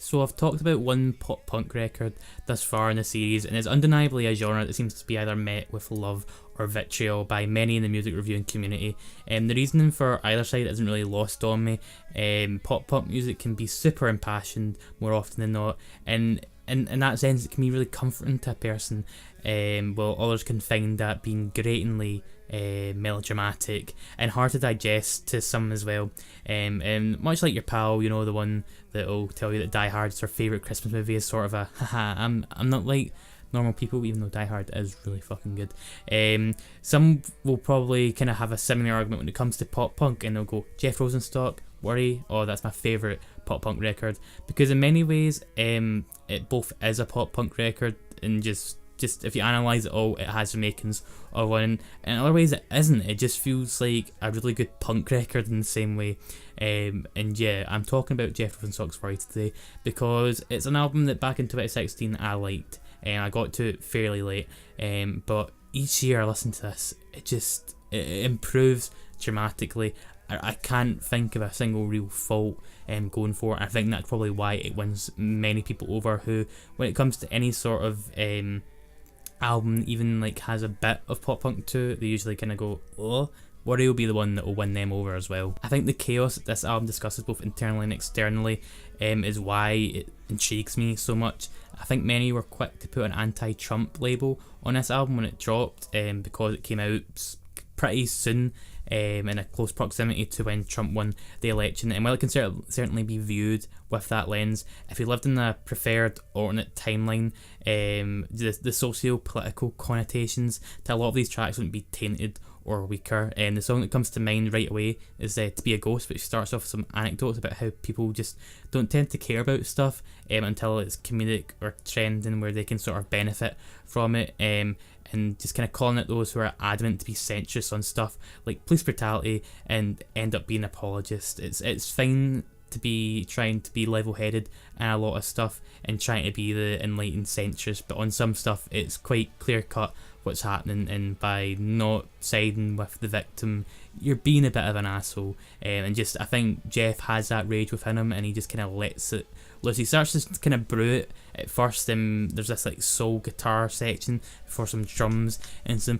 So I've talked about one pop punk record thus far in the series, and it's undeniably a genre that seems to be either met with love or vitriol by many in the music reviewing community. The reasoning for either side isn't really lost on me. Pop punk music can be super impassioned more often than not, and in that sense it can be really comforting to a person, while others can find that being gratingly melodramatic and hard to digest to some as well. And much like your pal, you know, the one that'll tell you that Die Hard is their favourite Christmas movie, is sort of a haha, I'm not like normal people, even though Die Hard is really fucking good. Some will probably kind of have a similar argument when it comes to pop punk, and they'll go, Jeff Rosenstock, Worry, oh that's my favourite pop punk record, because in many ways it both is a pop punk record, and just if you analyse it all, it has the makings of one, and in other ways it isn't. It just feels like a really good punk record in the same way. And yeah, I'm talking about Jeff Rosenstock's Worry today because it's an album that back in 2016 I liked, and I got to it fairly late, but each year I listen to this, it improves dramatically. I can't think of a single real fault going for it. I think that's probably why it wins many people over who, when it comes to any sort of album even like has a bit of pop punk to it, they usually kind of go, oh, Worry will be the one that will win them over as well. I think the chaos that this album discusses both internally and externally is why it intrigues me so much. I think many were quick to put an anti-Trump label on this album when it dropped, because it came out pretty soon, in a close proximity to when Trump won the election, and while it can certainly be viewed with that lens, if you lived in a preferred alternate timeline, the socio-political connotations to a lot of these tracks wouldn't be tainted or weaker. And the song that comes to mind right away is To Be a Ghost, which starts off with some anecdotes about how people just don't tend to care about stuff until it's comedic or trending where they can sort of benefit from it, and just kind of calling out those who are adamant to be centrist on stuff like police brutality and end up being apologists. It's fine to be trying to be level-headed and a lot of stuff and trying to be the enlightened centrist, but on some stuff it's quite clear-cut what's happening, and by not siding with the victim you're being a bit of an asshole. And just I think Jeff has that rage within him, and he just kind of lets it loose. He starts to kind of brew it at first. There's this like soul guitar section before some drums and some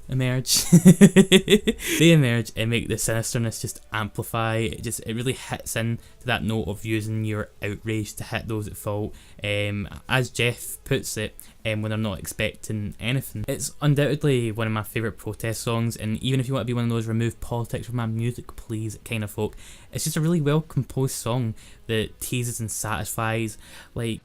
emerge. They emerge and make the sinisterness just amplify. It really hits in to that note of using your outrage to hit those at fault, as Jeff puts it, when they're not expecting anything. It's undoubtedly one of my favourite protest songs, and even if you want to be one of those remove politics from my music please kind of folk, it's just a really well composed song that teases and satisfies. Like,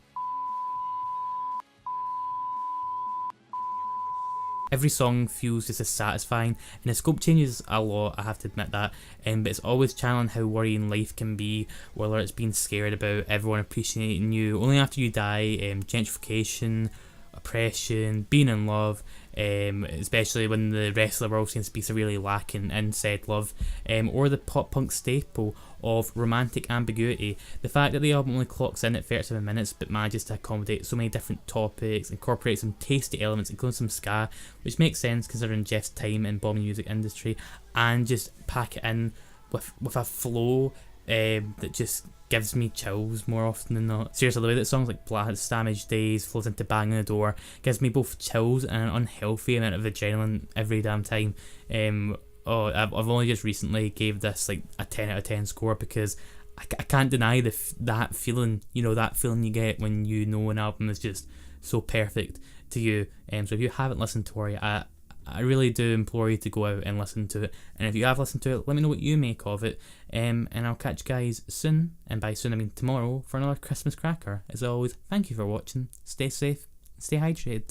every song feels just as satisfying, and the scope changes a lot, I have to admit that, but it's always channeling how worrying life can be, whether it's being scared about everyone appreciating you only after you die, gentrification, oppression, being in love, especially when the rest of the world seems to be severely lacking in said love, or the pop punk staple of romantic ambiguity. The fact that the album only clocks in at 37 minutes but manages to accommodate so many different topics, incorporate some tasty elements including some ska, which makes sense considering Jeff's time in the music industry, and just pack it in with a flow that just gives me chills more often than not. Seriously, the way that songs like Blast Damage Days flows into Bang on the Door gives me both chills and an unhealthy amount of adrenaline every damn time. I've only just recently gave this like a 10 out of 10 score because I can't deny that feeling, that feeling you get when you know an album is just so perfect to you. So if you haven't listened to Worry, I really do implore you to go out and listen to it, and if you have listened to it, let me know what you make of it, and I'll catch you guys soon, and by soon I mean tomorrow, for another Christmas cracker. As always, thank you for watching, stay safe, stay hydrated.